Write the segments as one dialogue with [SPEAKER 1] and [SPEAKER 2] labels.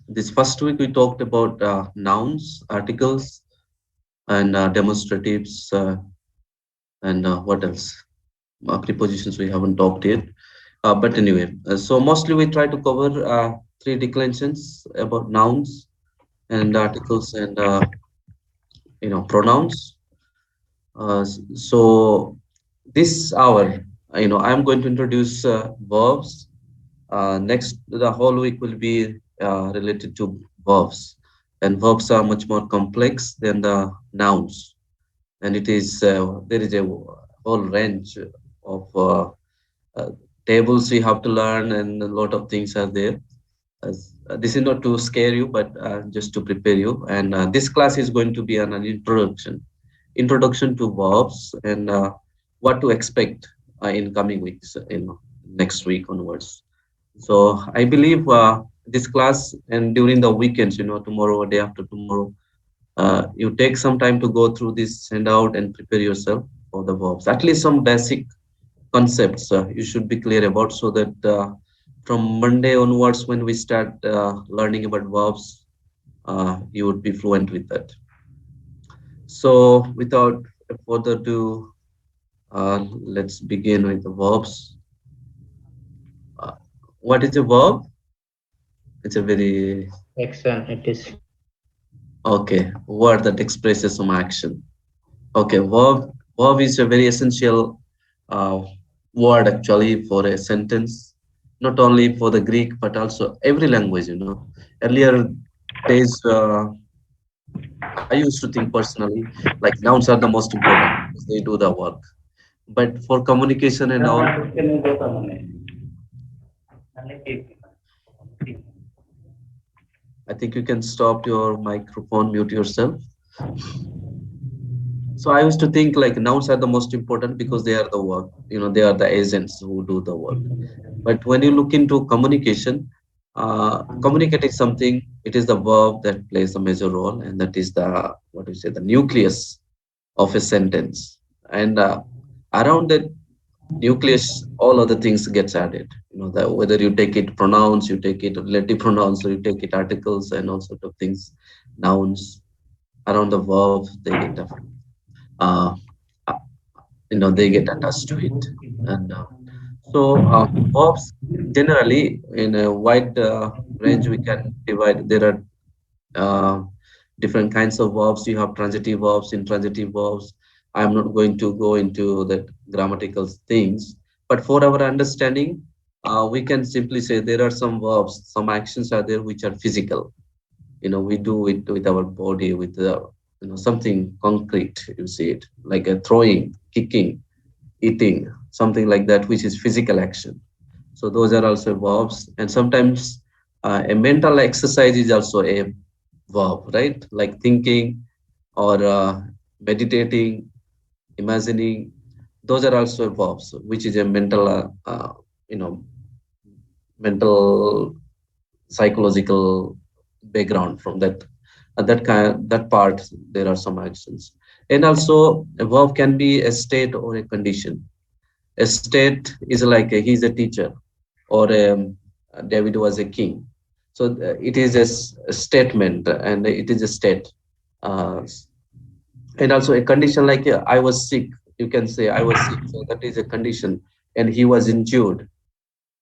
[SPEAKER 1] This first week we talked about nouns, articles, and demonstratives, and what else? Prepositions we haven't talked yet. But anyway, so mostly we try to cover three declensions about nouns and articles and pronouns. So this hour, I'm going to introduce verbs. Next, the whole week will be related to verbs, and verbs are much more complex than the nouns. And it is there is a whole range of uh, tables we have to learn, and a lot of things are there. This is not to scare you, but just to prepare you. And this class is going to be an introduction to verbs and what to expect in coming weeks, next week onwards. So I believe this class and during the weekends, tomorrow or day after tomorrow, you take some time to go through this handout and prepare yourself for the verbs. At least some basic concepts you should be clear about, so that from Monday onwards, when we start learning about verbs, you would be fluent with that. So without further ado, let's begin with the verbs. Uh, what is a verb? It's a very
[SPEAKER 2] Action, it is.
[SPEAKER 1] okay word that expresses some action. Okay, verb is a very essential uh, word actually for a sentence, not only for the Greek but also every language. Earlier days, I used to think personally like nouns are the most important because they do the work. But for communication and all, I think you can stop your microphone, mute yourself. So I used to think like nouns are the most important because they are the work. They are the agents who do the work. But when you look into communication, communicate is something, it is the verb that plays a major role, and that is the, what do you say, the nucleus of a sentence. And around that nucleus, all other things gets added. Whether you take it pronouns, you take it relative pronouns, or you take it articles and all sort of things, nouns, around the verb, they get uh, uh, they get attached to it. And so verbs generally in a wide range we can divide. There are uh, different kinds of verbs. You have transitive verbs, intransitive verbs. I'm not going to go into that grammatical things, but for our understanding, we can simply say there are some verbs, some actions are there which are physical. We do it with our body, with something concrete. You see it like a throwing, kicking, eating, something like that, which is physical action. So those are also verbs, and sometimes a mental exercise is also a verb, right? Like thinking or meditating, imagining. Those are also verbs, which is a mental, you know, mental psychological background from that. That part, there are some actions, and also a verb can be a state or a condition. A state is like he's a teacher, or David was a king. So it is a statement, and it is a state. Uh, and also a condition like I was sick. You can say I was sick. So that is a condition, and he was injured.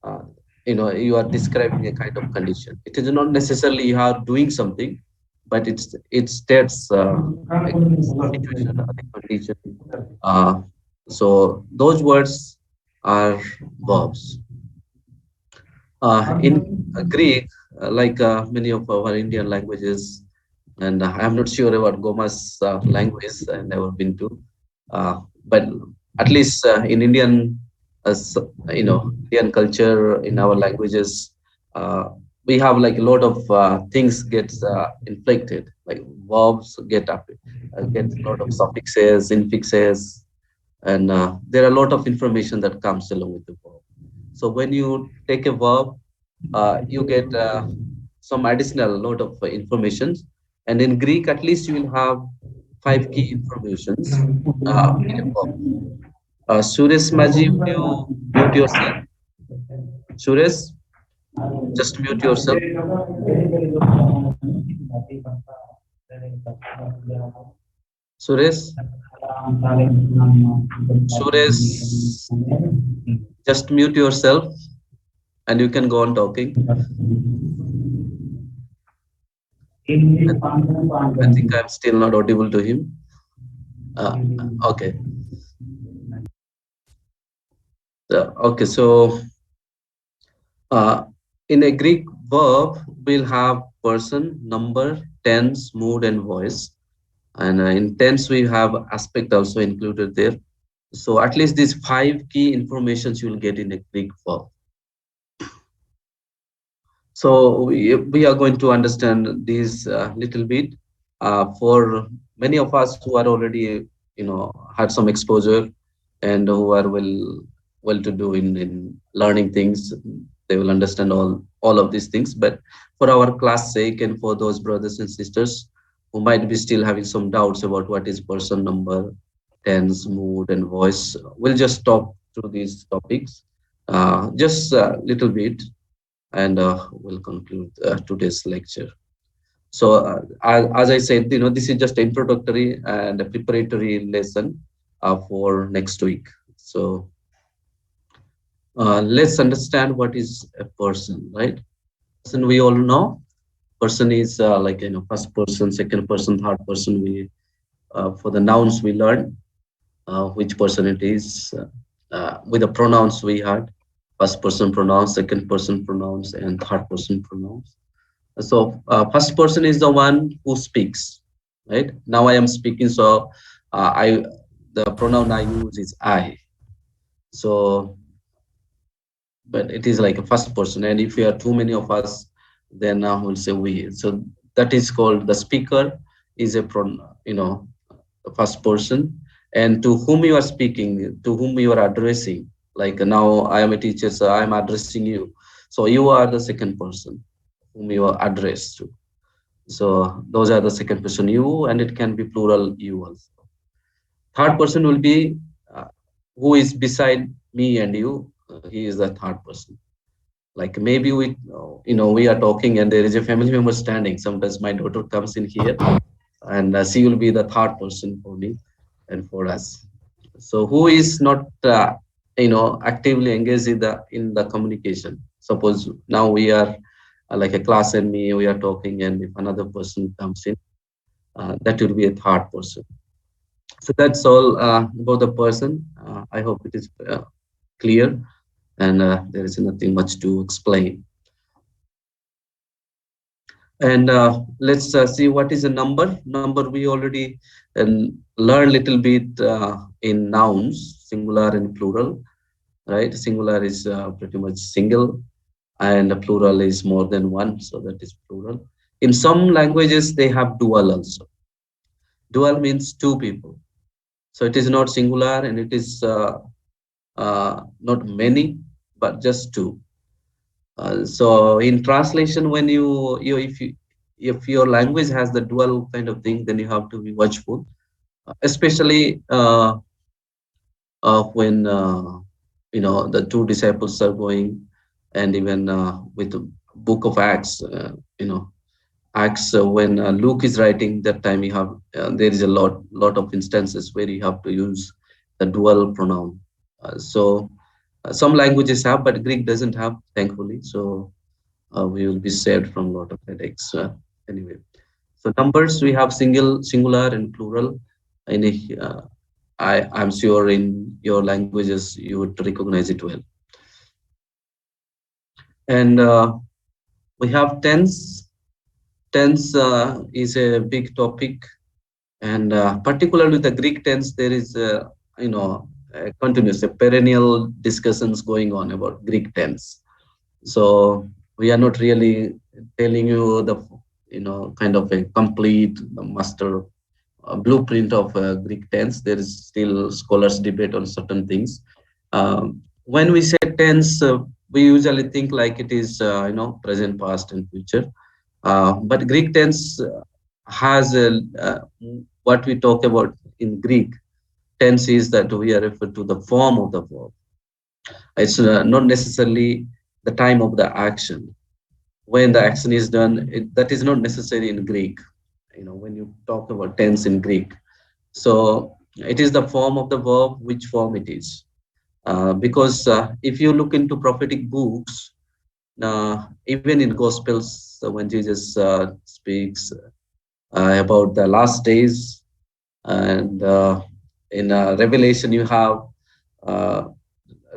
[SPEAKER 1] Uh, you are describing a kind of condition. It is not necessarily you are doing something, but it states a situation, a condition. Uh, so those words are verbs. In Greek, like many of our Indian languages, and I'm not sure about Goma's language, I never been to, but at least in Indian, as Indian culture, in our languages, uh, we have like a lot of things gets inflected, like verbs get a lot of suffixes, infixes, and there are a lot of information that comes along with the verb. So when you take a verb, you get some additional lot of information. And in Greek, at least you will have five key informations in a verb. Suresh Maji, would you mute yourself? Suresh? Just mute yourself. Suresh, Suresh, just mute yourself and you can go on talking. I, I think I'm still not audible to him. Okay. Okay. So uh, in a Greek verb, we'll have person, number, tense, mood, and voice. And in tense, we have aspect also included there. So at least these five key informations you will get in a Greek verb. So we are going to understand this little bit. For many of us who are already, had some exposure and who are well to do in learning things, they will understand all of these things. But for our class sake and for those brothers and sisters who might be still having some doubts about what is person, number, tense, mood, and voice, we'll just talk through these topics just a little bit and we'll conclude today's lecture. So, as I said, this is just introductory and a preparatory lesson for next week. So, let's understand what is a person, right? Person we all know. Person is like first person, second person, third person. We for the nouns we learn which person it is. With the pronouns we had first person pronouns, second person pronouns, and third person pronouns. So first person is the one who speaks, right? Now I am speaking, so I the pronoun I use is I. So, but it is like a first person, and if you are too many of us, then we'll say we. So that is called the speaker is a the first person, and to whom you are speaking, to whom you are addressing. Like now I am a teacher, so I am addressing you. So you are the second person whom you are addressed to. So those are the second person you, and it can be plural you also. Third person will be who is beside me and you. He is the third person. Like maybe we are talking and there is a family member standing. Sometimes my daughter comes in here, and she will be the third person for me and for us. So who is not actively engaged in the communication. Suppose now we are like a class and me, we are talking, and if another person comes in, that will be a third person. So that's all about the person. I hope it is clear, and there is nothing much to explain. And let's see what is a number. Number we already learned little bit in nouns, singular and plural, right? Singular is pretty much single, and plural is more than one, so that is plural. In some languages, they have dual also. Dual means two people. So it is not singular and it is not many, but just two. So in translation, when if your language has the dual kind of thing, then you have to be watchful, especially when the two disciples are going, and even with the book of Acts, Acts when Luke is writing that time, you have there is a lot of instances where you have to use the dual pronoun. So some languages have, but Greek doesn't have, thankfully. So we will be saved from a lot of headaches. Anyway, so numbers we have singular, and plural. In I'm sure in your languages you would recognize it well. And we have tense. Tense is a big topic, and particularly the Greek tense, there is a continuous, a perennial discussions going on about Greek tense. So we are not really telling you the kind of a complete master blueprint of Greek tense. There is still scholars debate on certain things. When we say tense, we usually think like it is present, past, and future. But Greek tense has what we talk about in Greek tense is that we are referred to the form of the verb. It's not necessarily the time of the action. When the action is done, that is not necessary in Greek. When you talk about tense in Greek, so it is the form of the verb, which form it is. Because if you look into prophetic books, even in Gospels, when Jesus speaks about the last days, and in Revelation, you have uh,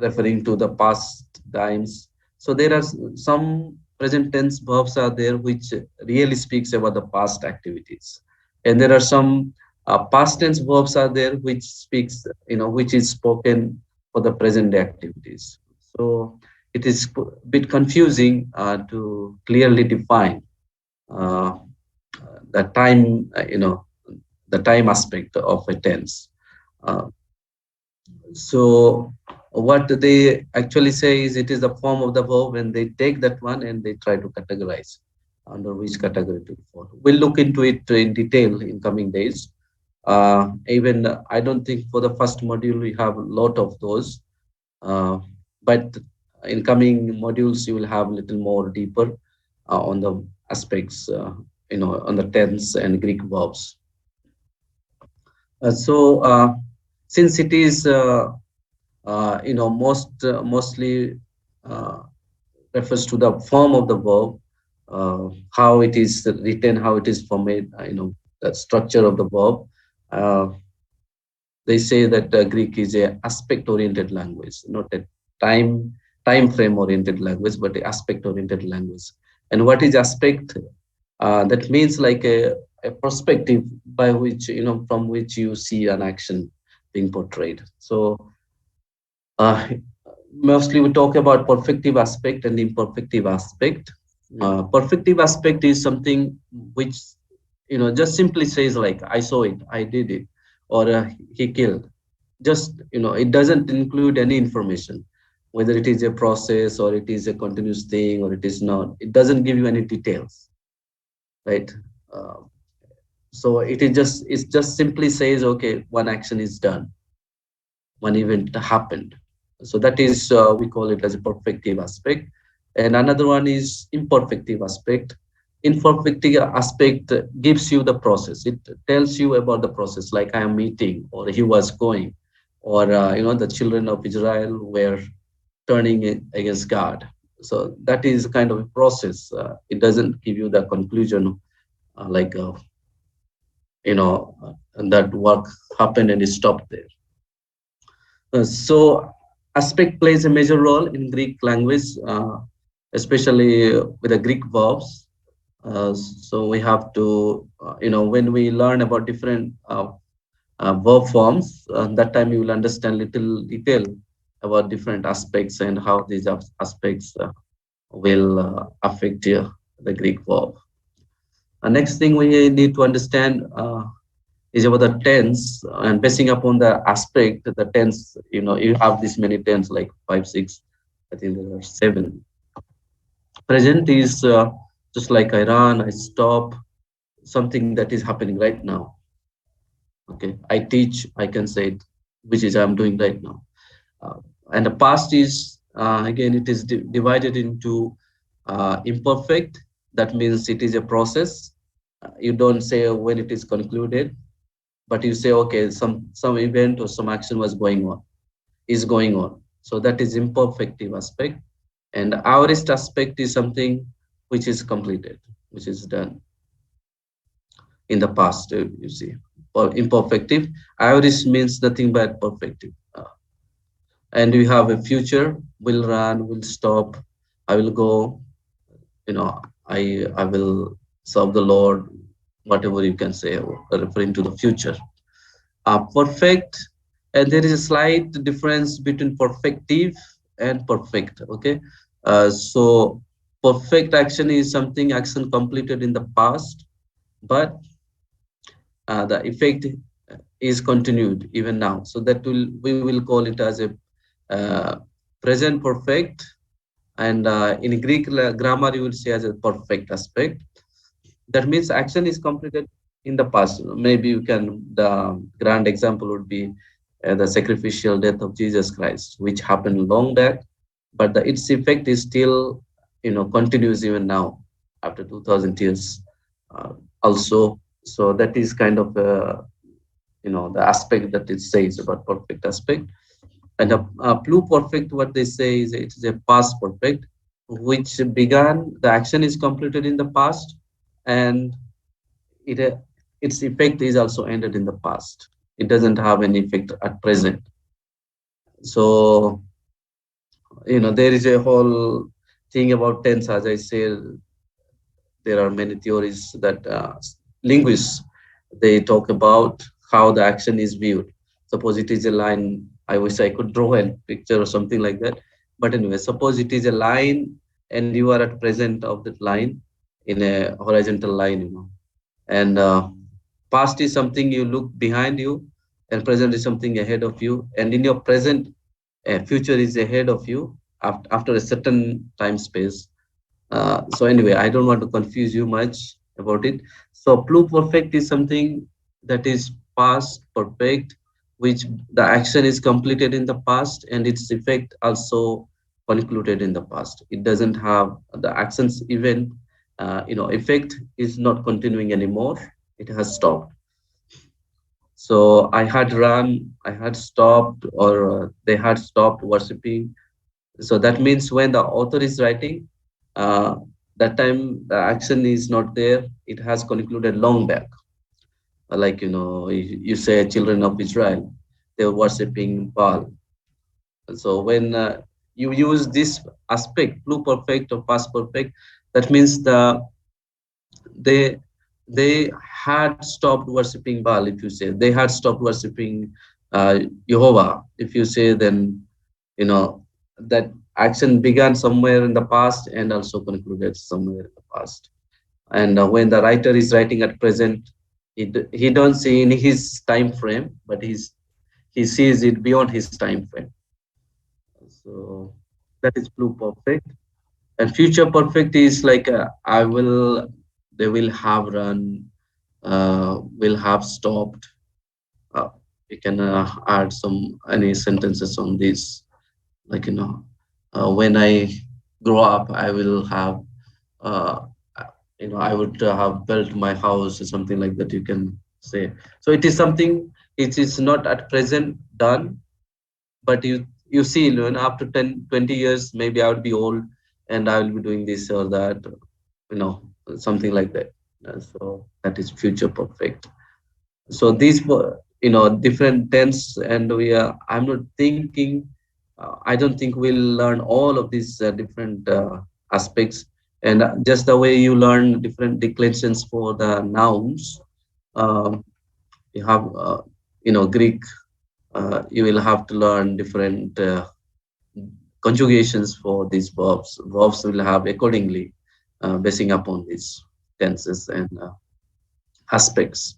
[SPEAKER 1] referring to the past times. So there are some present tense verbs are there which really speaks about the past activities, and there are some past tense verbs are there which speaks, which is spoken for the present day activities. So it is a bit confusing to clearly define uh, the time, the time aspect of a tense. Uh, so what they actually say is it is the form of the verb when they take that one and they try to categorize under which category to fall. We'll look into it in detail in coming days. Even I don't think for the first module we have a lot of those, uh, but in coming modules you will have a little more deeper on the aspects, on the tense and Greek verbs. So since it is mostly uh, refers to the form of the verb, how it is written, how it is formed, the structure of the verb. Uh, they say that Greek is a aspect oriented language, not a time frame oriented language, but a aspect oriented language. And what is aspect? That means like a perspective by which, from which you see an action being portrayed. So uh, mostly we talk about perfective aspect and imperfective aspect. Perfective aspect is something which, just simply says like I saw it, I did it, or he killed. Just, it doesn't include any information, whether it is a process or it is a continuous thing or it is not. It doesn't give you any details, right? Uh, so it just simply says, okay, one action is done, one event happened. So that is, we call it as a perfective aspect. And another one is imperfective aspect. Imperfective aspect gives you the process. It tells you about the process, like I am meeting, or he was going, or the children of Israel were turning against God. So that is kind of a process. It doesn't give you the conclusion, like that work happened and it stopped there. So aspect plays a major role in Greek language, especially with the Greek verbs. So we have to, when we learn about different verb forms, that time you will understand little detail about different aspects and how these aspects will affect the Greek verb. Next thing we need to understand is about the tense, and basing upon the aspect, the tense, you have this many tense like five, six, I think there are seven. Present is just like I run, I stop, something that is happening right now. Okay, I teach, I can say it, which is I'm doing right now. Uh, and the past is, again, it is divided into imperfect. That means it is a process. You don't say when it is concluded, but you say, okay, some event or some action was going on, is going on. So that is imperfective aspect. And aorist aspect is something which is completed, which is done in the past, you see. Or imperfective. Aorist means nothing but perfective. And we have a future, will run, will stop, I will go, I will serve the Lord, whatever you can say, referring to the future. Perfect, and there is a slight difference between perfective and perfect. Okay, so perfect action is something action completed in the past, but the effect is continued even now. So that will we will call it as a uh, present perfect, and in Greek grammar you will say as a perfect aspect. That means action is completed in the past. Maybe you can, the grand example would be the sacrificial death of Jesus Christ, which happened long back. but its effect is still, continues even now after 2000 years, uh, also. So that is kind of, the aspect that it says about perfect aspect. And a pluperfect, what they say is it is a past perfect, which began, the action is completed in the past, and it its effect is also ended in the past. It doesn't have any effect at present. So, there is a whole thing about tense. As I said, there are many theories that linguists, they talk about how the action is viewed. Suppose it is a line. I wish I could draw a picture or something like that. But anyway, suppose it is a line and you are at present of that line in a horizontal line, and past is something you look behind you, and present is something ahead of you, and in your present, future is ahead of you after a certain time space. So anyway, I don't want to confuse you much about it. So pluperfect is something that is past perfect, which the action is completed in the past and its effect also concluded in the past. It doesn't have the actions event, effect is not continuing anymore. It has stopped. So I had run, I had stopped, or they had stopped worshipping. So that means when the author is writing, uh, that time the action is not there. It has concluded long back. Like, you say children of Israel, they were worshipping Baal. So when you use this aspect, pluperfect or past perfect, that means they they had stopped worshipping Baal. If you say they had stopped worshipping Jehovah, if you say, then that action began somewhere in the past and also concluded somewhere in the past. And when the writer is writing at present, he don't see in his time frame, but he sees it beyond his time frame. So that is blue perfect. And future perfect is like, I will, they will have run, will have stopped. uh, we can add some any sentences on this, like, when I grow up, I will have, uh, I would have built my house or something like that, you can say. So it is something, it is not at present done, but you see, after 10, 20 years, maybe I would be old and I will be doing this or that, you know something like that. So that is future perfect. So these were, different tense, and I'm not thinking, I don't think we'll learn all of these different aspects. And just the way you learn different declensions for the nouns, um, you have, Greek, you will have to learn different conjugations for these verbs will have accordingly, basing upon these tenses and aspects.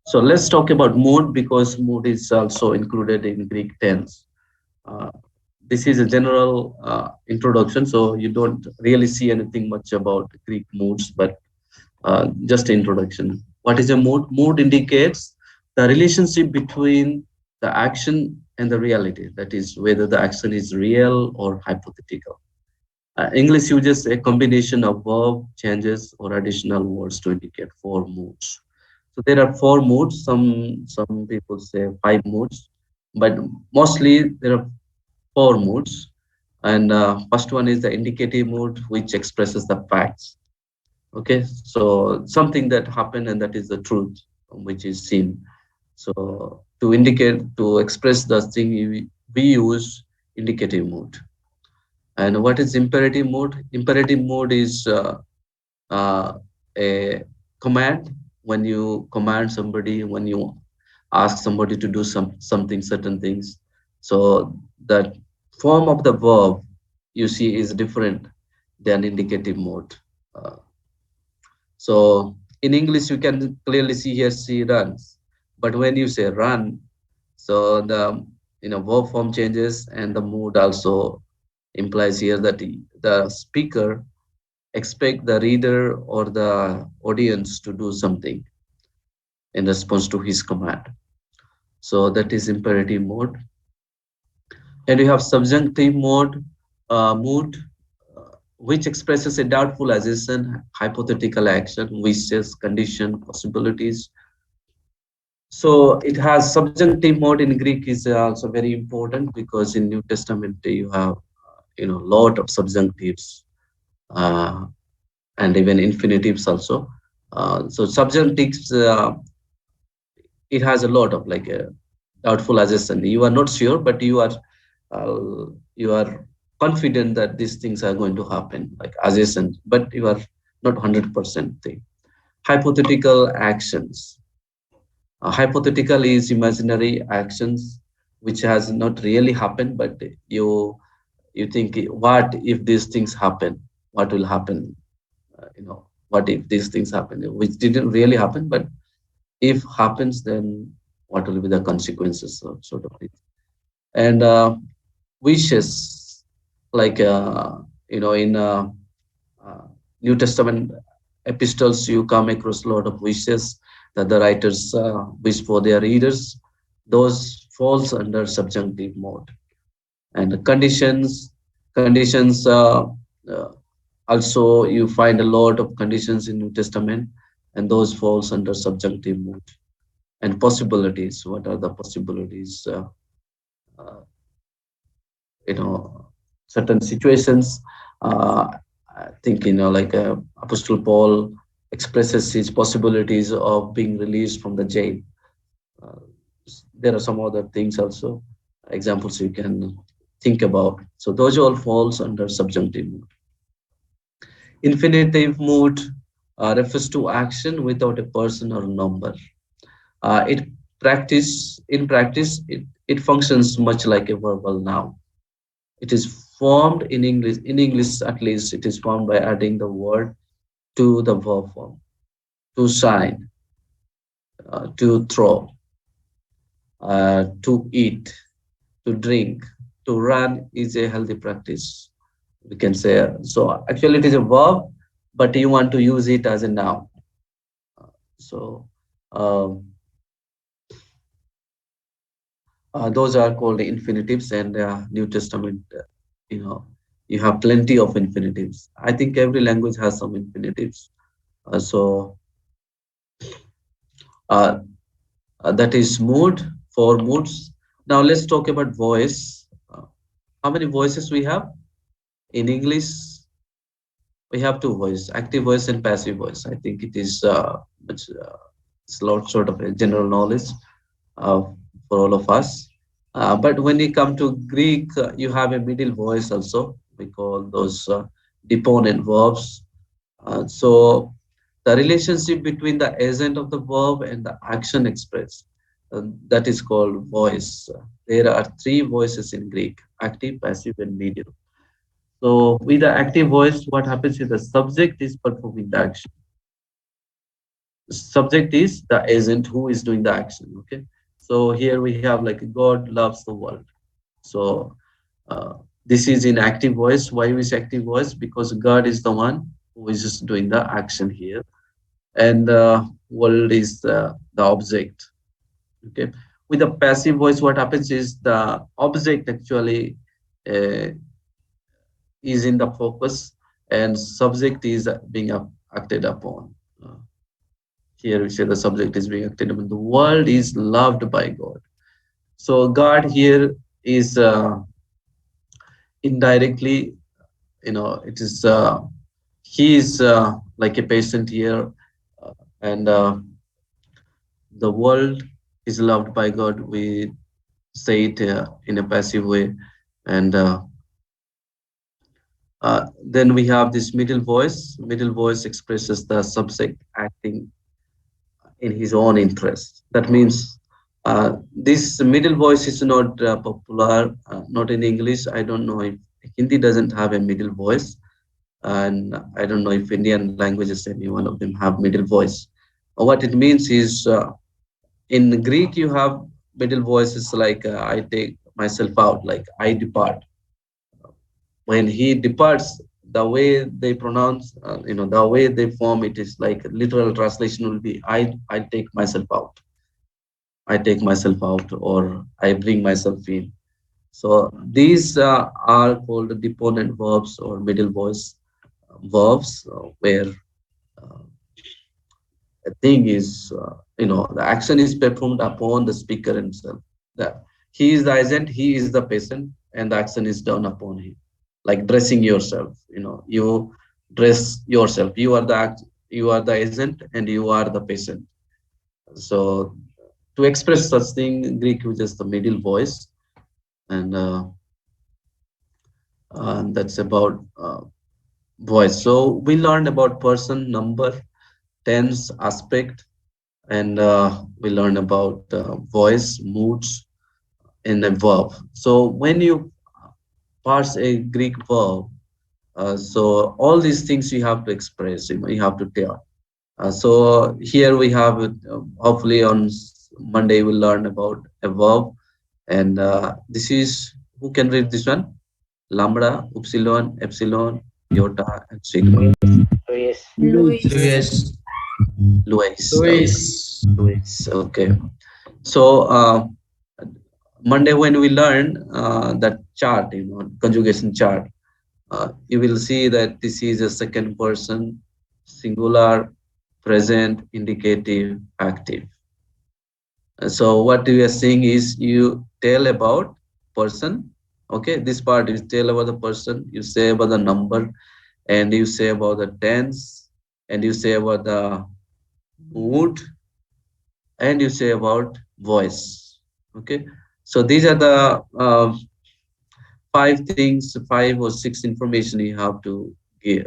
[SPEAKER 1] So let's talk about mood, because mood is also included in Greek tense. Uh, this is a general introduction, so you don't really see anything much about Greek moods, but just introduction. What is a mood? Mood indicates the relationship between the action and the reality. That is, whether the action is real or hypothetical. English uses a combination of verb changes or additional words to indicate four moods. So there are four moods. Some people say five moods, but mostly there are four moods. And first one is the indicative mood, which expresses the facts. Okay, so something that happened and that is the truth, which is seen. So to indicate, to express the thing, we use indicative mood. And what is imperative mode? Imperative mode is uh, a command. When you command somebody, when you ask somebody to do something, certain things. So the form of the verb you see is different than indicative mode. Uh, so in English, you can clearly see here she runs. But when you say run, so the verb form changes and the mood also implies here that the speaker expect the reader or the audience to do something in response to his command. So that is imperative mode. And you have subjunctive mood, which expresses a doubtful assertion, hypothetical action, wishes, condition, possibilities. So it has subjunctive mode in Greek is also very important because in New Testament you have lot of subjunctives uh, and even infinitives also. So subjunctives, it has a lot of like a doubtful assertion. You are not sure, but you are confident that these things are going to happen, like assertion, but you are not 100% thing. Hypothetical actions. Hypothetical is imaginary actions which has not really happened, but you think, what if these things happen? What will happen? What if these things happen? Which didn't really happen, but if happens, then what will be the consequences, sort of thing. And wishes, like in uh, New Testament epistles, you come across a lot of wishes that the writers wish for their readers. Those falls under subjunctive mode. And conditions, uh, also you find a lot of conditions in New Testament, and those falls under subjunctive mode. And possibilities, what are the possibilities? Uh, you know Certain situations, I think, like Apostle Paul expresses his possibilities of being released from the jail. uh, there are some other things also, examples you can think about. So those all falls under subjunctive mood. Infinitive mood refers to action without a person or number. It practice In practice, it functions much like a verbal noun. It is formed in English at least, it is formed by adding the word to the verb form. To shine, to throw, to eat, to drink, to run is a healthy practice, we can say. So actually it is a verb, but you want to use it as a noun. So um, those are called infinitives, and New Testament, you know, you have plenty of infinitives. I think every language has some infinitives. So uh, that is mood, for moods. Now let's talk about voice. How many voices we have in English? We have two voices: active voice and passive voice. I think it is it's a lot sort of a general knowledge uh, for all of us. But when you come to Greek, you have a middle voice also. We call those deponent verbs. So the relationship between the agent of the verb and the action expressed, that is called voice. There are three voices in Greek: active, passive, and medial. So with the active voice, what happens is the subject is performing the action. Subject is the agent who is doing the action. Okay. So here we have like God loves the world. So uh, this is in active voice. Why is active voice? Because God is the one who is just doing the action here, and world is the object. Okay. With the passive voice, what happens is the object actually uh, is in the focus, and subject is being acted upon. Uh, Here we say the subject is being acted upon. The world is loved by God. So God here is indirectly, it is he is like a patient here, and the world is loved by God. We say it in a passive way, and then we have this middle voice. Middle voice expresses the subject acting in his own interest. That means this middle voice is not popular, not in English. I don't know if Hindi doesn't have a middle voice, and I don't know if Indian languages, any one of them, have middle voice. What it means is, in Greek you have middle voices like I take myself out, like I depart. When he departs, the way they pronounce, the way they form it is like literal translation will be I take myself out. I take myself out, or I bring myself in. So these are called deponent verbs or middle voice verbs, where uh, a thing is, the action is performed upon the speaker himself. The, he is the agent, he is the patient, and the action is done upon him. Like dressing yourself, you dress yourself. You are the agent, and you are the patient. So to express such thing, Greek uses the middle voice, and that's about voice. So we learned about person, number, tense, aspect, and we learned about voice, moods, and a verb. So when you parse a Greek verb, so all these things you have to express, you have to tell. So here we have it. Hopefully on Monday we'll learn about a verb, and this is, who can read this one? Lambda, upsilon, epsilon, iota, and sigma.
[SPEAKER 2] Luis.
[SPEAKER 3] Luis.
[SPEAKER 4] Luis.
[SPEAKER 1] Luis. Okay.
[SPEAKER 4] Luis.
[SPEAKER 1] Luis. Okay. So Monday when we learn that chart, conjugation chart, you will see that this is a second person, singular, present, indicative, active. So what we are saying is you tell about person. Okay, this part is tell about the person. You say about the number, and you say about the tense, and you say about the mood, and you say about voice. Okay, so these are the five things, five or six information you have to give.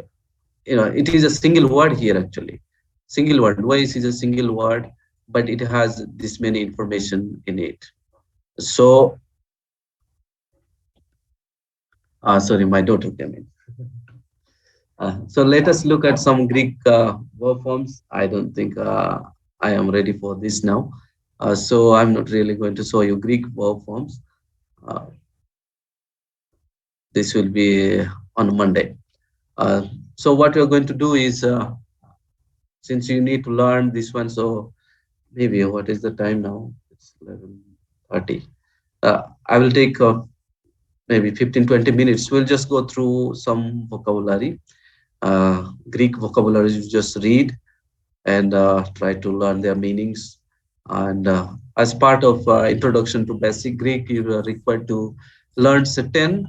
[SPEAKER 1] It is a single word here actually. Single word. Voice is a single word, but it has this many information in it. So, sorry, my daughter came in. So let us look at some Greek verb forms. I don't think I am ready for this now. So I'm not really going to show you Greek verb forms. Uh, this will be on Monday. Uh, so what we're going to do is, since you need to learn this one, so maybe what is the time now? It's 11:30. I will take maybe 15-20 minutes. We'll just go through some vocabulary, Greek vocabulary. You just read and try to learn their meanings. And as part of introduction to basic Greek, you are required to learn certain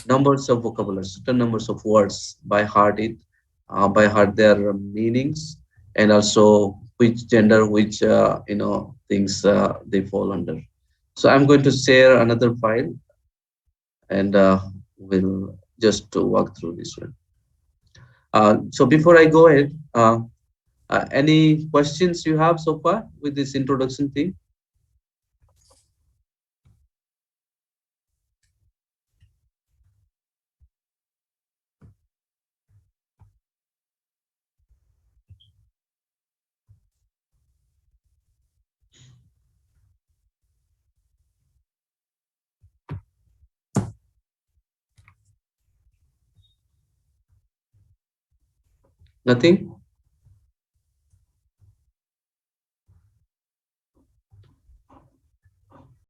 [SPEAKER 1] numbers of vocabulary, certain numbers of words by heart their meanings, and also which gender, which things they fall under. So I'm going to share another file, and we'll just walk through this one. So before I go ahead, any questions you have so far with this introduction thing? Nothing?